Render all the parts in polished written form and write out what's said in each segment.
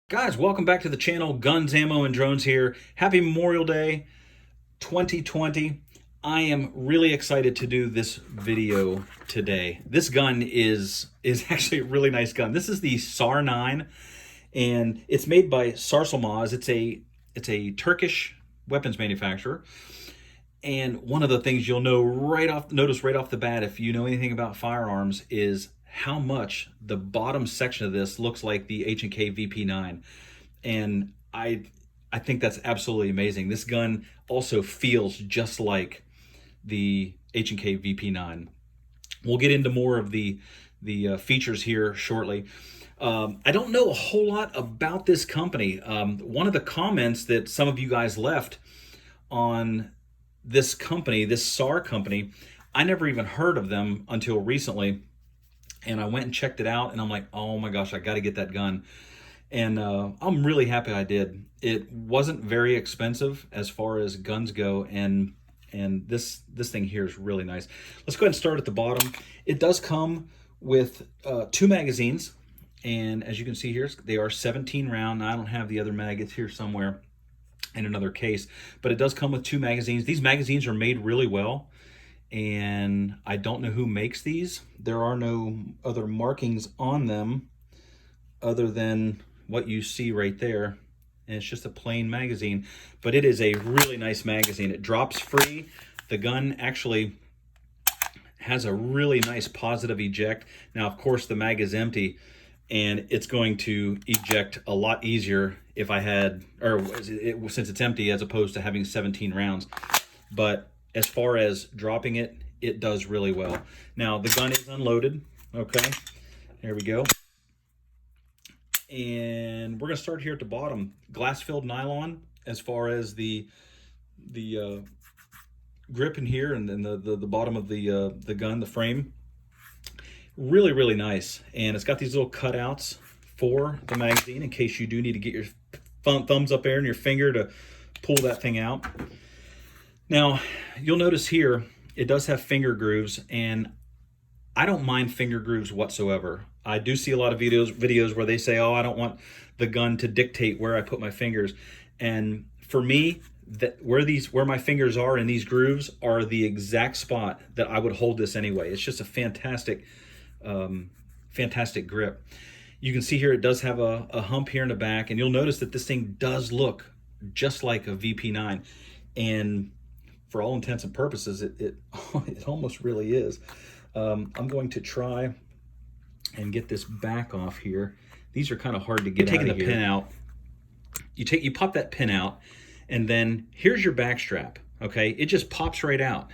Guys, welcome back to the channel. Guns, Ammo, and Drones here. Happy Memorial Day 2020. I am really excited to do this video today. This gun is actually a really nice gun. This is the Sar 9, and it's made by Sarsilmaz. It's a Turkish weapons manufacturer. And one of the things you'll notice right off the bat, if you know anything about firearms, is how much the bottom section of this looks like the H&K VP9. And I think that's absolutely amazing. This gun also feels just like the H&K VP9. We'll get into more of the features here shortly. I don't know a whole lot about this company. One of the comments that some of you guys left on this company, this SAR company, I never even heard of them until recently. And I went and checked it out, and I'm like, oh my gosh, I got to get that gun. And I'm really happy I did. It wasn't very expensive as far as guns go, and this thing here is really nice. Let's go ahead and start at the bottom. It does come with 2 magazines, and as you can see here, they are 17 round. Now, I don't have the other mag. It's here somewhere in another case, but it does come with 2 magazines. These magazines are made really well, and I don't know who makes these. There are no other markings on them other than what you see right there, and it's just a plain magazine, but it is a really nice magazine. It drops free. The gun actually has a really nice positive eject. Now, of course, the mag is empty, and it's going to eject a lot easier if I had, since it's empty, as opposed to having 17 rounds. But as far as dropping it, it does really well. Now, the gun is unloaded. Okay, there we go. And we're going to start here at the bottom. Glass-filled nylon as far as the grip in here, and then the bottom of the gun, the frame. Really, really nice. And it's got these little cutouts for the magazine in case you do need to get your thumbs up there and your finger to pull that thing out. Now, you'll notice here, it does have finger grooves, and I don't mind finger grooves whatsoever. I do see a lot of videos where they say, oh, I don't want the gun to dictate where I put my fingers. And for me, where my fingers are in these grooves are the exact spot that I would hold this anyway. It's just a fantastic, fantastic grip. You can see here it does have a hump here in the back, and you'll notice that this thing does look just like a VP9. And for all intents and purposes, it almost really is. I'm going to try and get this back off here. These are kind of hard to get out of here. Taking the pin out, you pop that pin out, and then here's your back strap. Okay, it just pops right out.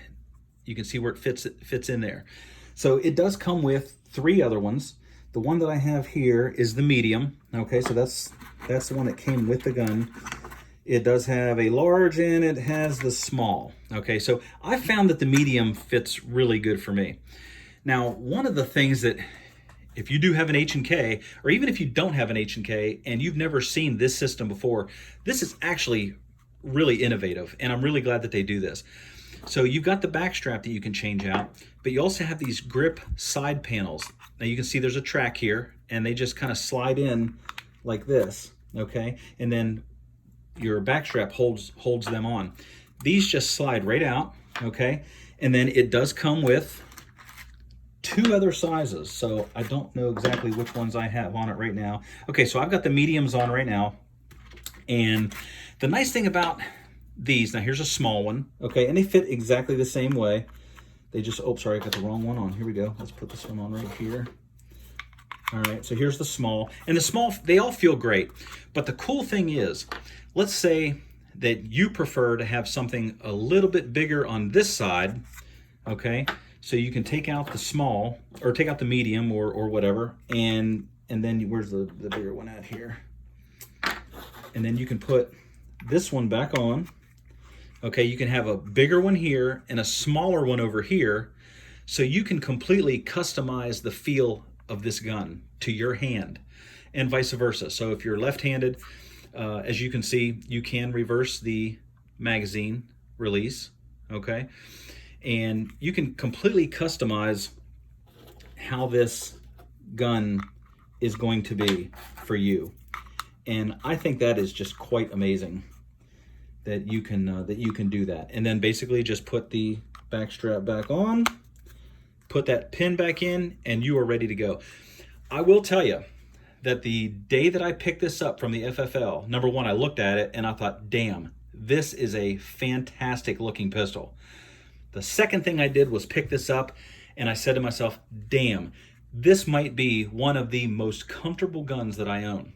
You can see where it fits in there. So it does come with 3 other ones. The one that I have here is the medium. Okay, so that's the one that came with the gun. It does have a large, and it has the small. Okay, so I found that the medium fits really good for me. Now, one of the things that, if you do have an H&K, or even if you don't have an H&K and you've never seen this system before, this is actually really innovative, and I'm really glad that they do this. So you've got the back strap that you can change out, but you also have these grip side panels. Now you can see there's a track here, and they just kind of slide in like this, okay? And then your back strap holds them on. These just slide right out, okay? And then it does come with 2 other sizes, so I don't know exactly which ones I have on it right now. Okay, so I've got the mediums on right now, and the nice thing about these, now here's a small one, okay, and they fit exactly the same way. They just, oh, sorry, I got the wrong one on. Here we go. Let's put this one on right here. All right, so here's the small, and the small, they all feel great, but the cool thing is, let's say that you prefer to have something a little bit bigger on this side, okay? So you can take out the small, or take out the medium, or whatever, and then where's the bigger one at here? And then you can put this one back on. Okay, you can have a bigger one here and a smaller one over here, so you can completely customize the feel of this gun to your hand, and vice versa. So if you're left-handed, as you can see, you can reverse the magazine release, okay? And you can completely customize how this gun is going to be for you. And I think that is just quite amazing that you can do that. And then basically just put the back strap back on, put that pin back in, and you are ready to go. I will tell you that the day that I picked this up from the FFL, number one, I looked at it and I thought, damn, this is a fantastic looking pistol. The second thing I did was pick this up and I said to myself, damn, this might be one of the most comfortable guns that I own.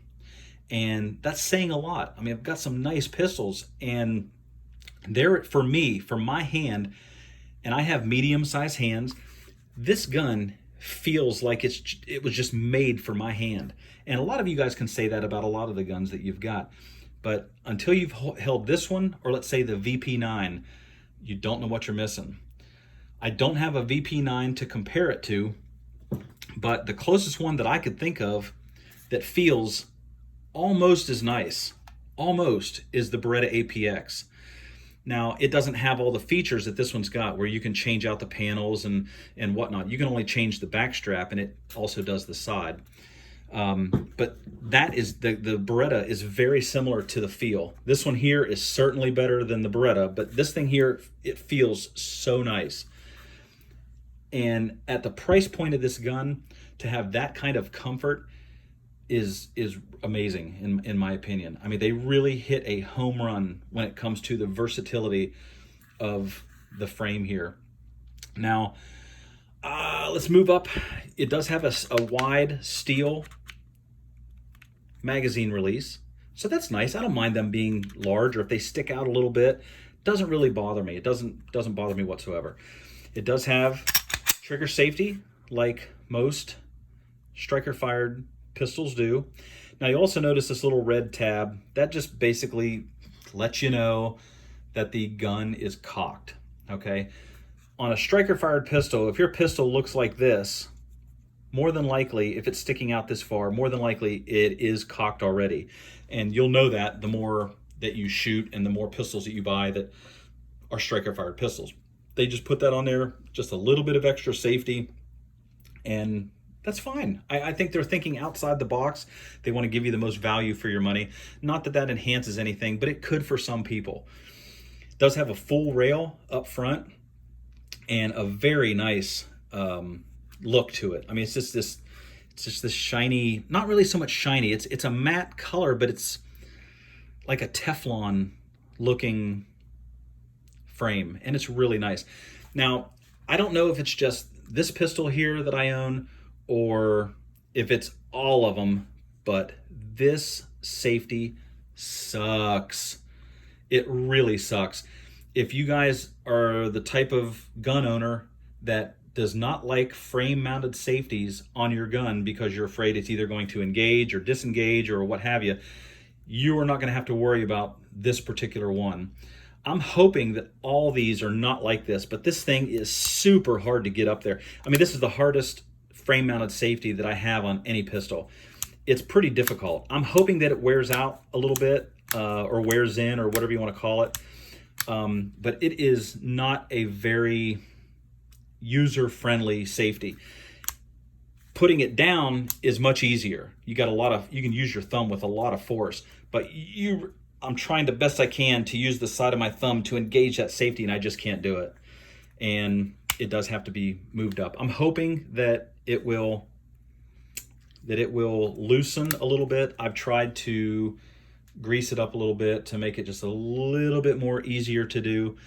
And that's saying a lot. I mean, I've got some nice pistols, and they're, for me, for my hand, and I have medium-sized hands, this gun feels like it was just made for my hand. And a lot of you guys can say that about a lot of the guns that you've got. But until you've held this one, or let's say the VP9, you don't know what you're missing. I don't have a VP9 to compare it to, but the closest one that I could think of that feels almost as nice, almost, is the Beretta APX. Now, it doesn't have all the features that this one's got, where you can change out the panels and whatnot. You can only change the back strap, and it also does the side. But that is, the Beretta is very similar to the feel. This one here is certainly better than the Beretta, but this thing here, it feels so nice. And at the price point of this gun, to have that kind of comfort is amazing in my opinion. I mean, they really hit a home run when it comes to the versatility of the frame here. Now, let's move up. It does have a wide steel magazine release, so that's nice. I don't mind them being large, or if they stick out a little bit, doesn't really bother me. It doesn't bother me whatsoever. It does have trigger safety, like most striker fired pistols do. Now, you also notice this little red tab. That just basically lets you know that the gun is cocked, okay? On a striker fired pistol, if your pistol looks like this, more than likely, if it's sticking out this far, more than likely it is cocked already. And you'll know that the more that you shoot and the more pistols that you buy that are striker fired pistols. They just put that on there, just a little bit of extra safety, and that's fine. I think they're thinking outside the box. They want to give you the most value for your money. Not that that enhances anything, but it could for some people. It does have a full rail up front and a very nice look to it. I mean, it's just this shiny, not really so much shiny. It's a matte color, but it's like a Teflon looking frame, and it's really nice. Now, I don't know if it's just this pistol here that I own, or if it's all of them, but this safety sucks. It really sucks. If you guys are the type of gun owner that does not like frame mounted safeties on your gun because you're afraid it's either going to engage or disengage or what have you, you are not going to have to worry about this particular one. I'm hoping that all these are not like this, but this thing is super hard to get up there. I mean, this is the hardest frame mounted safety that I have on any pistol. It's pretty difficult. I'm hoping that it wears out a little bit, or wears in, or whatever you want to call it. But it is not a very user-friendly safety. Putting it down is much easier. You can use your thumb with a lot of force, but I'm trying the best I can to use the side of my thumb to engage that safety, and I just can't do it. And it does have to be moved up. I'm hoping that it will loosen a little bit. I've tried to grease it up a little bit to make it just a little bit more easier to do,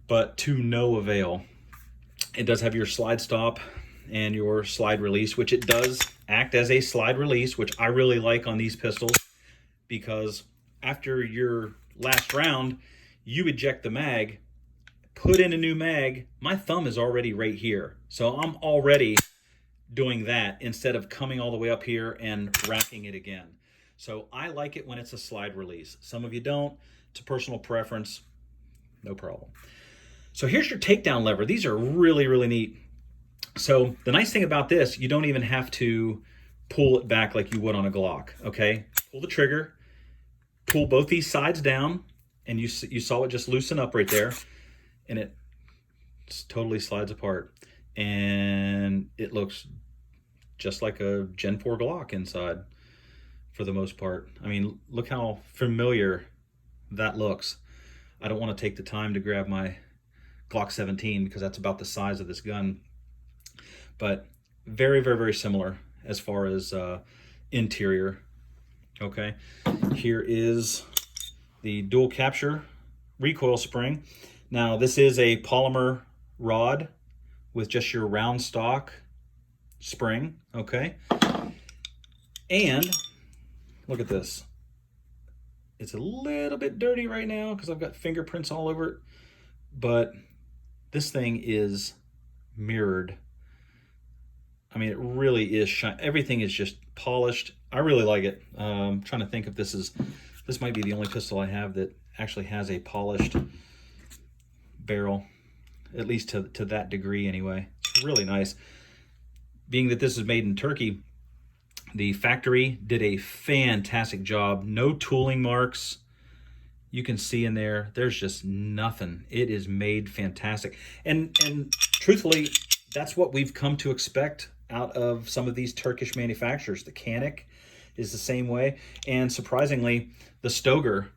but to no avail. It does have your slide stop and your slide release, which it does act as a slide release, which I really like on these pistols, because after your last round, you eject the mag, put in a new mag. My thumb is already right here, so I'm already doing that instead of coming all the way up here and racking it again. So I like it when it's a slide release. Some of you don't. It's a personal preference. No problem. So here's your takedown lever. These are really, really neat. So the nice thing about this, you don't even have to pull it back like you would on a Glock, okay? Pull the trigger, pull both these sides down, and you saw it just loosen up right there, and it totally slides apart. And it looks just like a Gen 4 Glock inside. for the most part. I mean, look how familiar that looks. I don't want to take the time to grab my Glock 17 because that's about the size of this gun. But very, very, very similar as far as interior. Okay, here is the dual capture recoil spring. Now this is a polymer rod with just your round stock spring. Okay, and look at this. It's a little bit dirty right now because I've got fingerprints all over it, but this thing is mirrored. I mean, it really is shiny. Everything is just polished. I really like it. I'm trying to think if this might be the only pistol I have that actually has a polished barrel, at least to that degree anyway. It's really nice. Being that this is made in Turkey, the factory did a fantastic job. No tooling marks. You can see in there, there's just nothing. It is made fantastic. And truthfully, that's what we've come to expect out of some of these Turkish manufacturers. The Canik is the same way. And surprisingly, the Stoger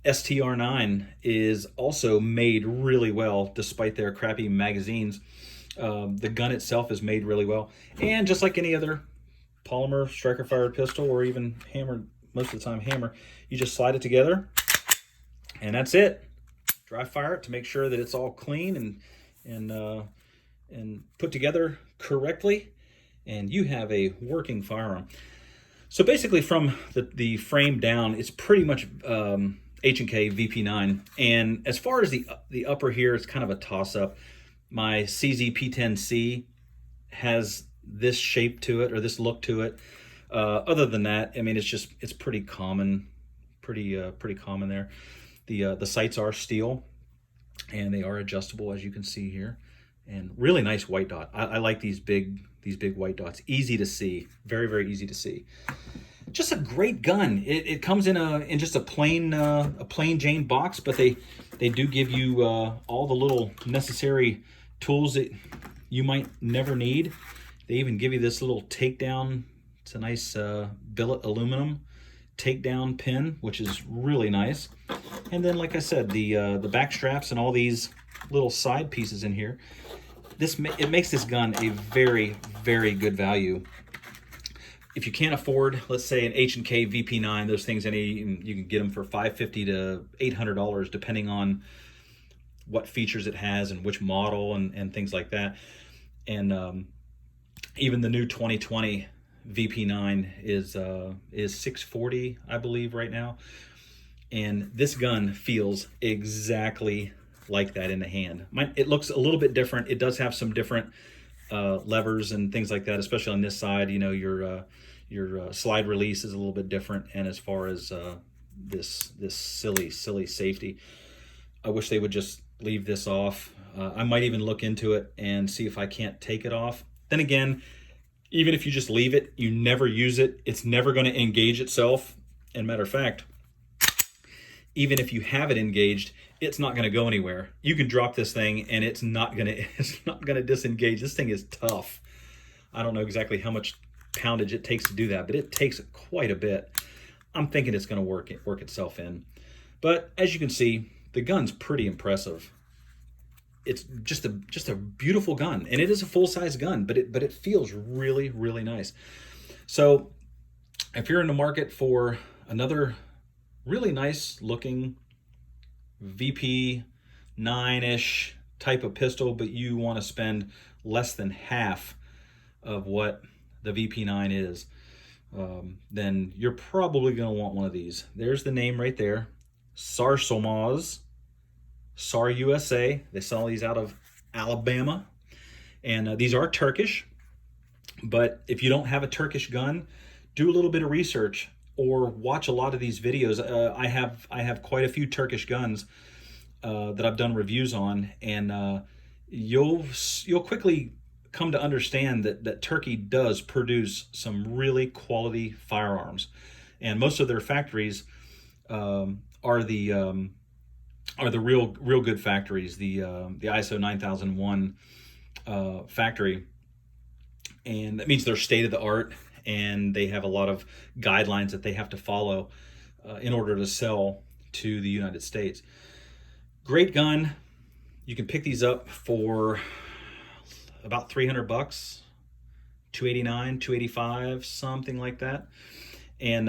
STR9 is also made really well despite their crappy magazines. The gun itself is made really well. And just like any other polymer striker fired pistol, or even hammered, most of the time hammer, you just slide it together and that's it. Dry fire it to make sure that it's all clean and put together correctly, and you have a working firearm. So basically from the frame down, it's pretty much H&K VP9. And as far as the upper here, it's kind of a toss-up. My CZ P10C has this shape to it, or this look to it. Other than that, I mean, it's pretty common, pretty common there. The sights are steel, and they are adjustable, as you can see here. And really nice white dot. I like these big white dots. Easy to see, very, very easy to see. Just a great gun. It comes in just a plain Jane box, but they do give you all the little necessary tools that you might never need. They even give you this little takedown. It's a nice billet aluminum takedown pin, which is really nice. And then, like I said, the back straps and all these little side pieces in here. It makes this gun a very, very good value. If you can't afford, let's say, an H&K VP9, those things, you can get them for $550 to $800, depending on what features it has and which model and things like that. And even the new 2020 VP9 is $640, I believe, right now. And this gun feels exactly like that in the hand. It looks a little bit different. It does have some different levers and things like that, especially on this side. You know, your slide release is a little bit different. And as far as this silly safety, I wish they would just leave this off. I might even look into it and see if I can't take it off. Then again, even if you just leave it, you never use it, it's never going to engage itself. And matter of fact, even if you have it engaged, it's not going to go anywhere. You can drop this thing and it's not going to disengage. This thing is tough. I don't know exactly how much poundage it takes to do that, but it takes quite a bit. I'm thinking it's going to work itself in. But as you can see, the gun's pretty impressive. It's just a beautiful gun, and it is a full-size gun, but it feels really, really nice. So if you're in the market for another really nice looking VP9-ish type of pistol, but you want to spend less than half of what the VP9 is, then you're probably going to want one of these. There's the name right there, Sarsilmaz Sar USA. They sell these out of Alabama, and these are Turkish. But if you don't have a Turkish gun, do a little bit of research or watch a lot of these videos. I have quite a few Turkish guns that I've done reviews on, and you'll quickly come to understand that Turkey does produce some really quality firearms, and most of their factories are the real good factories. The ISO 9001 factory, and that means they're state of the art. and they have a lot of guidelines that they have to follow in order to sell to the United States. Great gun. You can pick these up for about $300, $289, $285, something like that. And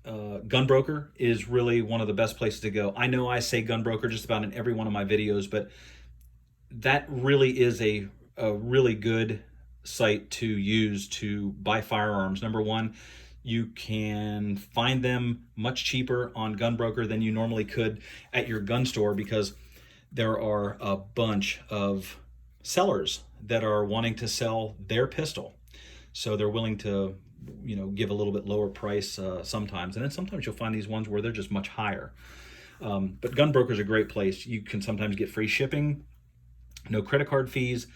Gunbroker is really one of the best places to go. I know I say Gunbroker just about in every one of my videos, but that really is a really good site to use to buy firearms. Number one, you can find them much cheaper on Gunbroker than you normally could at your gun store, because there are a bunch of sellers that are wanting to sell their pistol. So they're willing to, give a little bit lower price sometimes. And then sometimes you'll find these ones where they're just much higher. But Gunbroker is a great place. You can sometimes get free shipping, no credit card fees,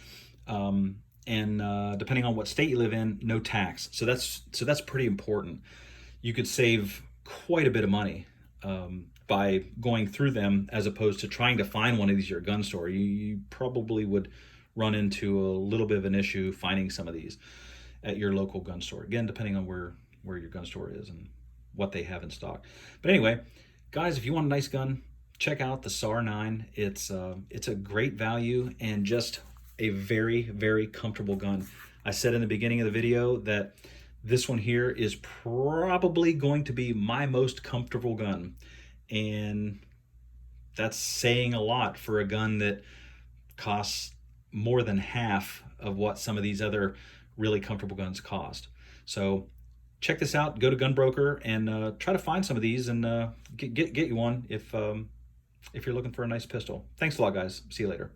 and depending on what state you live in, no tax. So that's pretty important. You could save quite a bit of money by going through them, as opposed to trying to find one of these at your gun store. You probably would run into a little bit of an issue finding some of these at your local gun store. Again, depending on where your gun store is and what they have in stock. But anyway, guys, if you want a nice gun, check out the SAR 9. It's a great value and just a very, very comfortable gun. I said in the beginning of the video that this one here is probably going to be my most comfortable gun. And that's saying a lot for a gun that costs more than half of what some of these other really comfortable guns cost. So check this out. Go to Gunbroker and try to find some of these and get you one if you're looking for a nice pistol. Thanks a lot, guys. See you later.